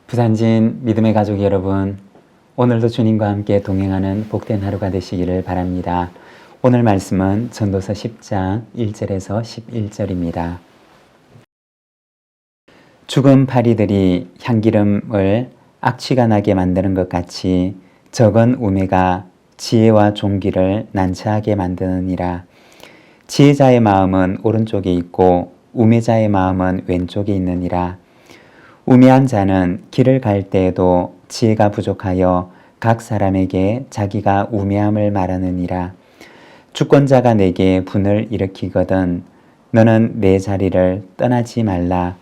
부산진 믿음의 가족 여러분, 오늘도 주님과 함께 동행하는 복된 하루가 되시기를 바랍니다. 오늘 말씀은 전도서 10장 1절에서 11절입니다. 죽은 파리들이 향기름을 악취가 나게 만드는 것 같이 적은 우매가 지혜와 종기를 난처하게 만드느니라. 지혜자의 마음은 오른쪽에 있고 우매자의 마음은 왼쪽에 있느니라. 우매한 자는 길을 갈 때에도 지혜가 부족하여 각 사람에게 자기가 우매함을 말하느니라. 주권자가 내게 분을 일으키거든 너는 내 자리를 떠나지 말라.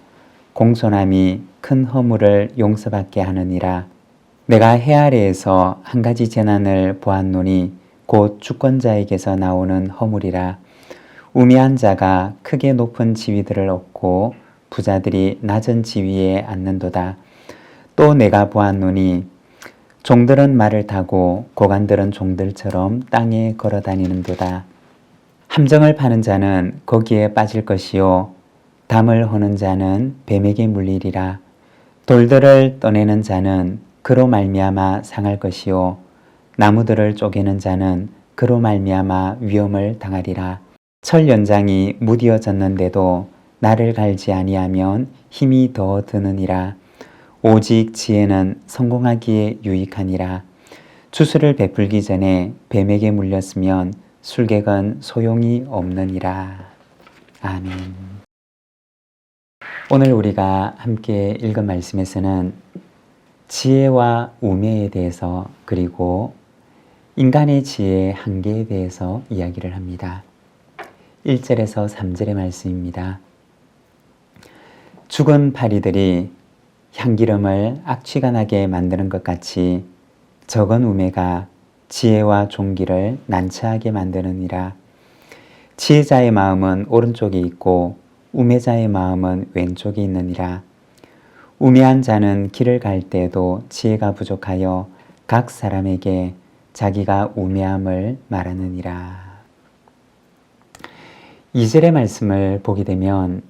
공손함이 큰 허물을 용서받게 하느니라. 내가 해 아래에서 한 가지 재난을 보았노니 곧 주권자에게서 나오는 허물이라. 우매한 자가 크게 높은 지위들을 얻고 부자들이 낮은 지위에 앉는도다. 또 내가 보았노니 종들은 말을 타고 고관들은 종들처럼 땅에 걸어 다니는도다. 함정을 파는 자는 거기에 빠질 것이요 담을 허는 자는 뱀에게 물리리라. 돌들을 떠내는 자는 그로 말미암아 상할 것이요 나무들을 쪼개는 자는 그로 말미암아 위험을 당하리라. 철 연장이 무디어졌는데도 나를 갈지 아니하면 힘이 더 드느니라. 오직 지혜는 성공하기에 유익하니라. 주술을 베풀기 전에 뱀에게 물렸으면 술객은 소용이 없느니라. 아멘. 오늘 우리가 함께 읽은 말씀에서는 지혜와 우매에 대해서 그리고 인간의 지혜의 한계에 대해서 이야기를 합니다. 1절에서 3절의 말씀입니다. 죽은 파리들이 향기름을 악취가 나게 만드는 것 같이 적은 우매가 지혜와 종기를 난처하게 만드느니라. 지혜자의 마음은 오른쪽에 있고 우매자의 마음은 왼쪽에 있느니라. 우매한 자는 길을 갈 때에도 지혜가 부족하여 각 사람에게 자기가 우매함을 말하느니라. 2절의 말씀을 보게 되면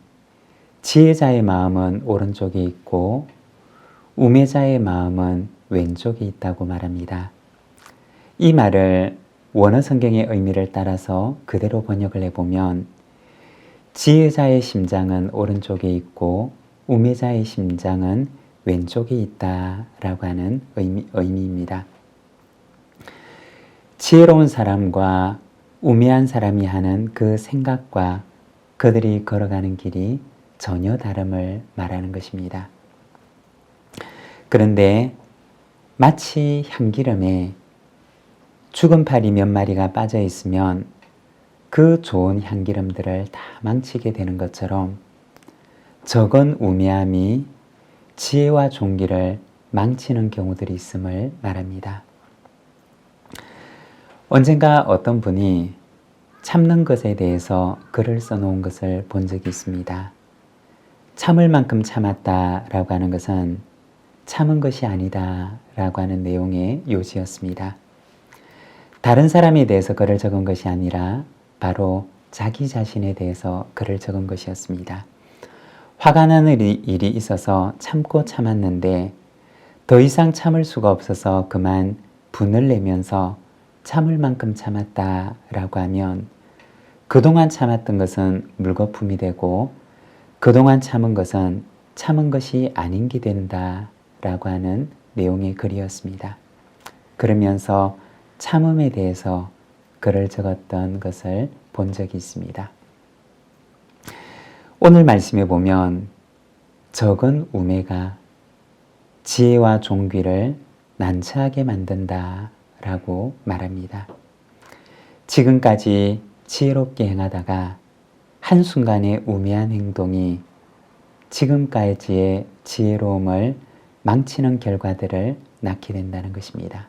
지혜자의 마음은 오른쪽에 있고 우매자의 마음은 왼쪽에 있다고 말합니다. 이 말을 원어 성경의 의미를 따라서 그대로 번역을 해보면 지혜자의 심장은 오른쪽에 있고 우매자의 심장은 왼쪽에 있다라고 하는 의미입니다. 지혜로운 사람과 우매한 사람이 하는 그 생각과 그들이 걸어가는 길이 전혀 다름을 말하는 것입니다. 그런데 마치 향기름에 죽은 파리 몇 마리가 빠져 있으면 그 좋은 향기름들을 다 망치게 되는 것처럼 적은 우매함이 지혜와 종기를 망치는 경우들이 있음을 말합니다. 언젠가 어떤 분이 참는 것에 대해서 글을 써놓은 것을 본 적이 있습니다. 참을 만큼 참았다라고 하는 것은 참은 것이 아니다라고 하는 내용의 요지였습니다. 다른 사람에 대해서 글을 적은 것이 아니라 바로 자기 자신에 대해서 글을 적은 것이었습니다. 화가 나는 일이 있어서 참고 참았는데 더 이상 참을 수가 없어서 그만 분을 내면서 참을 만큼 참았다라고 하면 그동안 참았던 것은 물거품이 되고 그동안 참은 것은 참은 것이 아닌 게 된다라고 하는 내용의 글이었습니다. 그러면서 참음에 대해서 글을 적었던 것을 본 적이 있습니다. 오늘 말씀에 보면 적은 우매가 지혜와 종귀를 난처하게 만든다라고 말합니다. 지금까지 지혜롭게 행하다가 한순간의 우매한 행동이 지금까지의 지혜로움을 망치는 결과들을 낳게 된다는 것입니다.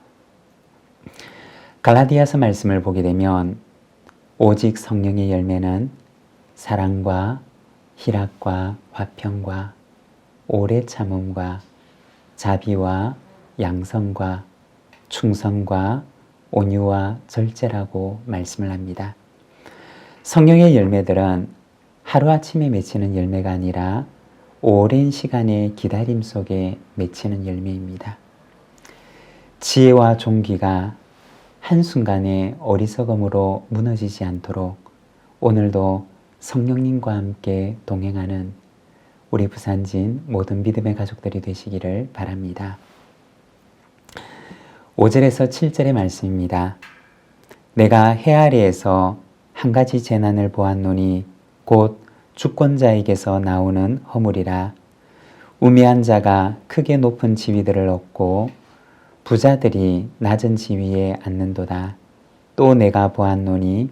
갈라디아서 말씀을 보게 되면 오직 성령의 열매는 사랑과 희락과 화평과 오래 참음과 자비와 양성과 충성과 온유와 절제라고 말씀을 합니다. 성령의 열매들은 하루아침에 맺히는 열매가 아니라 오랜 시간의 기다림 속에 맺히는 열매입니다. 지혜와 종기가 한순간에 어리석음으로 무너지지 않도록 오늘도 성령님과 함께 동행하는 우리 부산진 모든 믿음의 가족들이 되시기를 바랍니다. 5절에서 7절의 말씀입니다. 내가 해 아래에서 한 가지 재난을 보았노니 곧 주권자에게서 나오는 허물이라. 우매한 자가 크게 높은 지위들을 얻고 부자들이 낮은 지위에 앉는도다. 또 내가 보았노니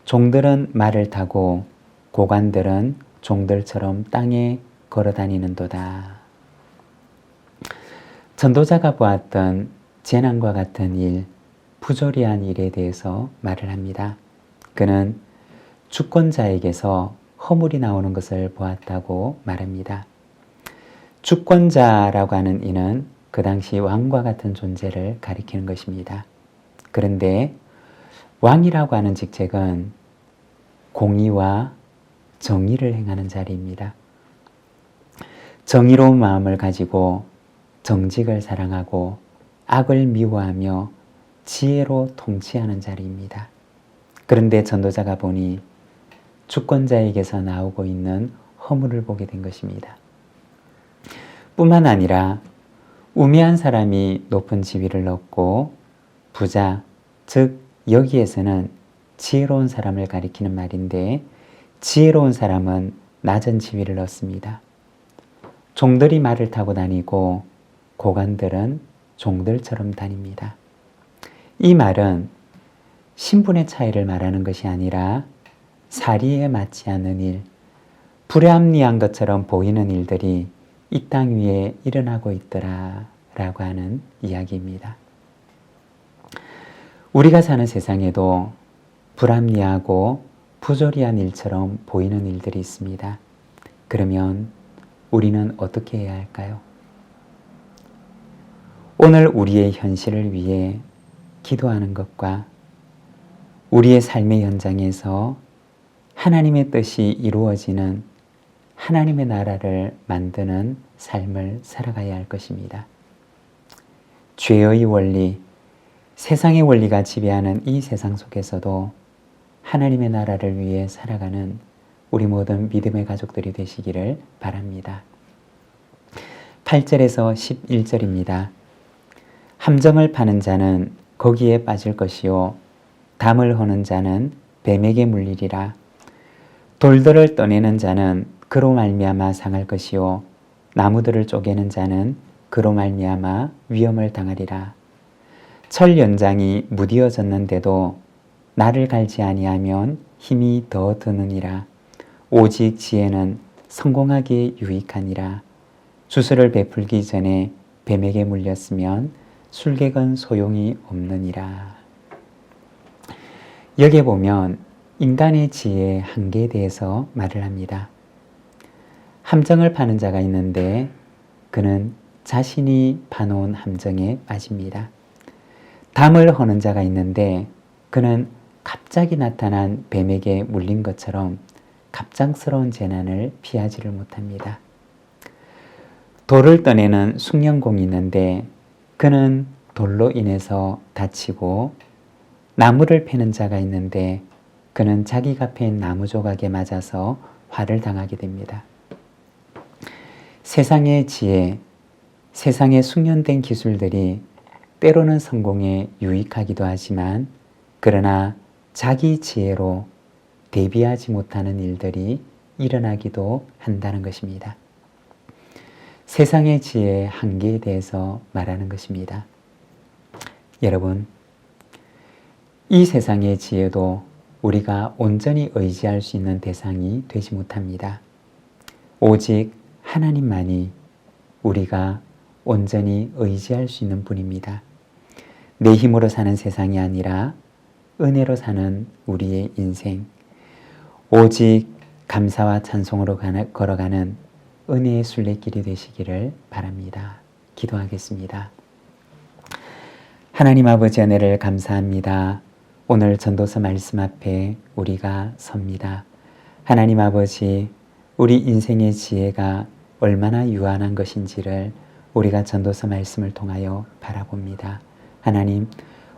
종들은 말을 타고 고관들은 종들처럼 땅에 걸어다니는도다. 전도자가 보았던 재난과 같은 일, 부조리한 일에 대해서 말을 합니다. 그는 주권자에게서 허물이 나오는 것을 보았다고 말합니다. 주권자라고 하는 이는 그 당시 왕과 같은 존재를 가리키는 것입니다. 그런데 왕이라고 하는 직책은 공의와 정의를 행하는 자리입니다. 정의로운 마음을 가지고 정직을 사랑하고 악을 미워하며 지혜로 통치하는 자리입니다. 그런데 전도자가 보니 주권자에게서 나오고 있는 허물을 보게 된 것입니다. 뿐만 아니라 우매한 사람이 높은 지위를 얻고 부자, 즉 여기에서는 지혜로운 사람을 가리키는 말인데 지혜로운 사람은 낮은 지위를 얻습니다. 종들이 말을 타고 다니고 고관들은 종들처럼 다닙니다. 이 말은 신분의 차이를 말하는 것이 아니라 사리에 맞지 않는 일, 불합리한 것처럼 보이는 일들이 이 땅 위에 일어나고 있더라 라고 하는 이야기입니다. 우리가 사는 세상에도 불합리하고 부조리한 일처럼 보이는 일들이 있습니다. 그러면 우리는 어떻게 해야 할까요? 오늘 우리의 현실을 위해 기도하는 것과 우리의 삶의 현장에서 하나님의 뜻이 이루어지는 하나님의 나라를 만드는 삶을 살아가야 할 것입니다. 죄의 원리, 세상의 원리가 지배하는 이 세상 속에서도 하나님의 나라를 위해 살아가는 우리 모든 믿음의 가족들이 되시기를 바랍니다. 8절에서 11절입니다. 함정을 파는 자는 거기에 빠질 것이요 담을 허는 자는 뱀에게 물리리라. 돌들을 떠내는 자는 그로 말미암아 상할 것이요 나무들을 쪼개는 자는 그로 말미암아 위험을 당하리라. 철 연장이 무디어졌는데도 나를 갈지 아니하면 힘이 더 드느니라. 오직 지혜는 성공하기에 유익하니라. 주술을 베풀기 전에 뱀에게 물렸으면 술객은 소용이 없느니라. 여기에 보면 인간의 지혜의 한계에 대해서 말을 합니다. 함정을 파는 자가 있는데 그는 자신이 파놓은 함정에 빠집니다. 담을 허는 자가 있는데 그는 갑자기 나타난 뱀에게 물린 것처럼 갑작스러운 재난을 피하지를 못합니다. 돌을 떠내는 숭령공이 있는데 그는 돌로 인해서 다치고 나무를 패는 자가 있는데 그는 자기가 팬 나무 조각에 맞아서 화를 당하게 됩니다. 세상의 지혜, 세상의 숙련된 기술들이 때로는 성공에 유익하기도 하지만 그러나 자기 지혜로 대비하지 못하는 일들이 일어나기도 한다는 것입니다. 세상의 지혜의 한계에 대해서 말하는 것입니다. 여러분, 이 세상의 지혜도 우리가 온전히 의지할 수 있는 대상이 되지 못합니다. 오직 하나님만이 우리가 온전히 의지할 수 있는 분입니다. 내 힘으로 사는 세상이 아니라 은혜로 사는 우리의 인생, 오직 감사와 찬송으로 걸어가는 은혜의 순례길이 되시기를 바랍니다. 기도하겠습니다. 하나님 아버지 은혜를 감사합니다. 오늘 전도서 말씀 앞에 우리가 섭니다. 하나님 아버지, 우리 인생의 지혜가 얼마나 유한한 것인지를 우리가 전도서 말씀을 통하여 바라봅니다. 하나님,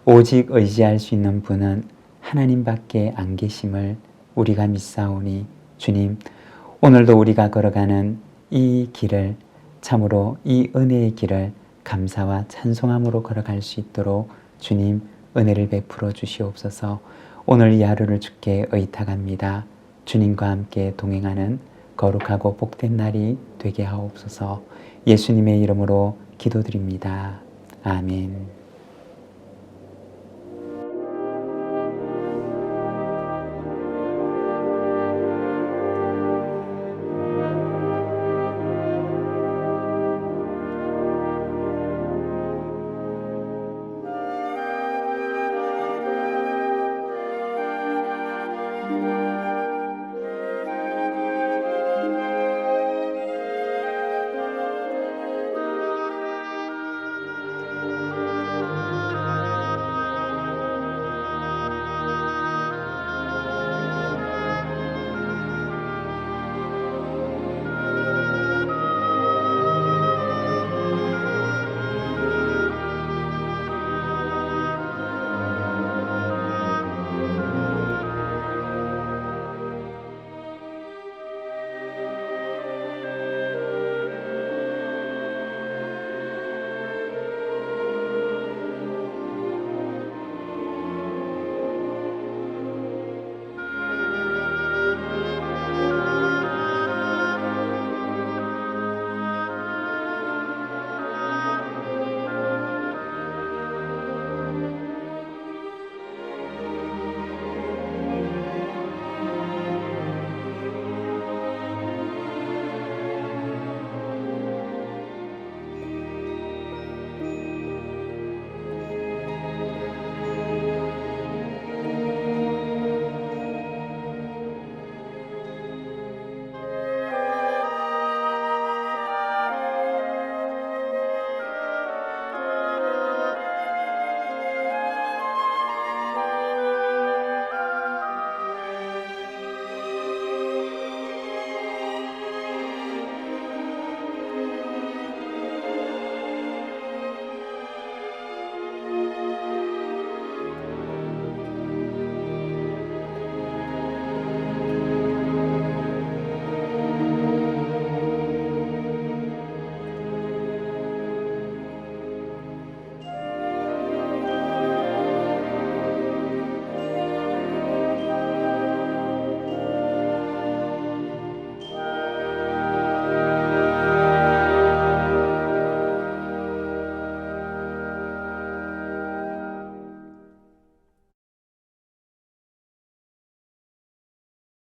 오직 의지할 수 있는 분은 하나님밖에 안 계심을 우리가 믿사오니 주님, 오늘도 우리가 걸어가는 이 길을 참으로 이 은혜의 길을 감사와 찬송함으로 걸어갈 수 있도록 주님 은혜를 베풀어 주시옵소서. 오늘 이 하루를 주께 의탁합니다. 주님과 함께 동행하는 거룩하고 복된 날이 되게 하옵소서. 예수님의 이름으로 기도드립니다. 아멘.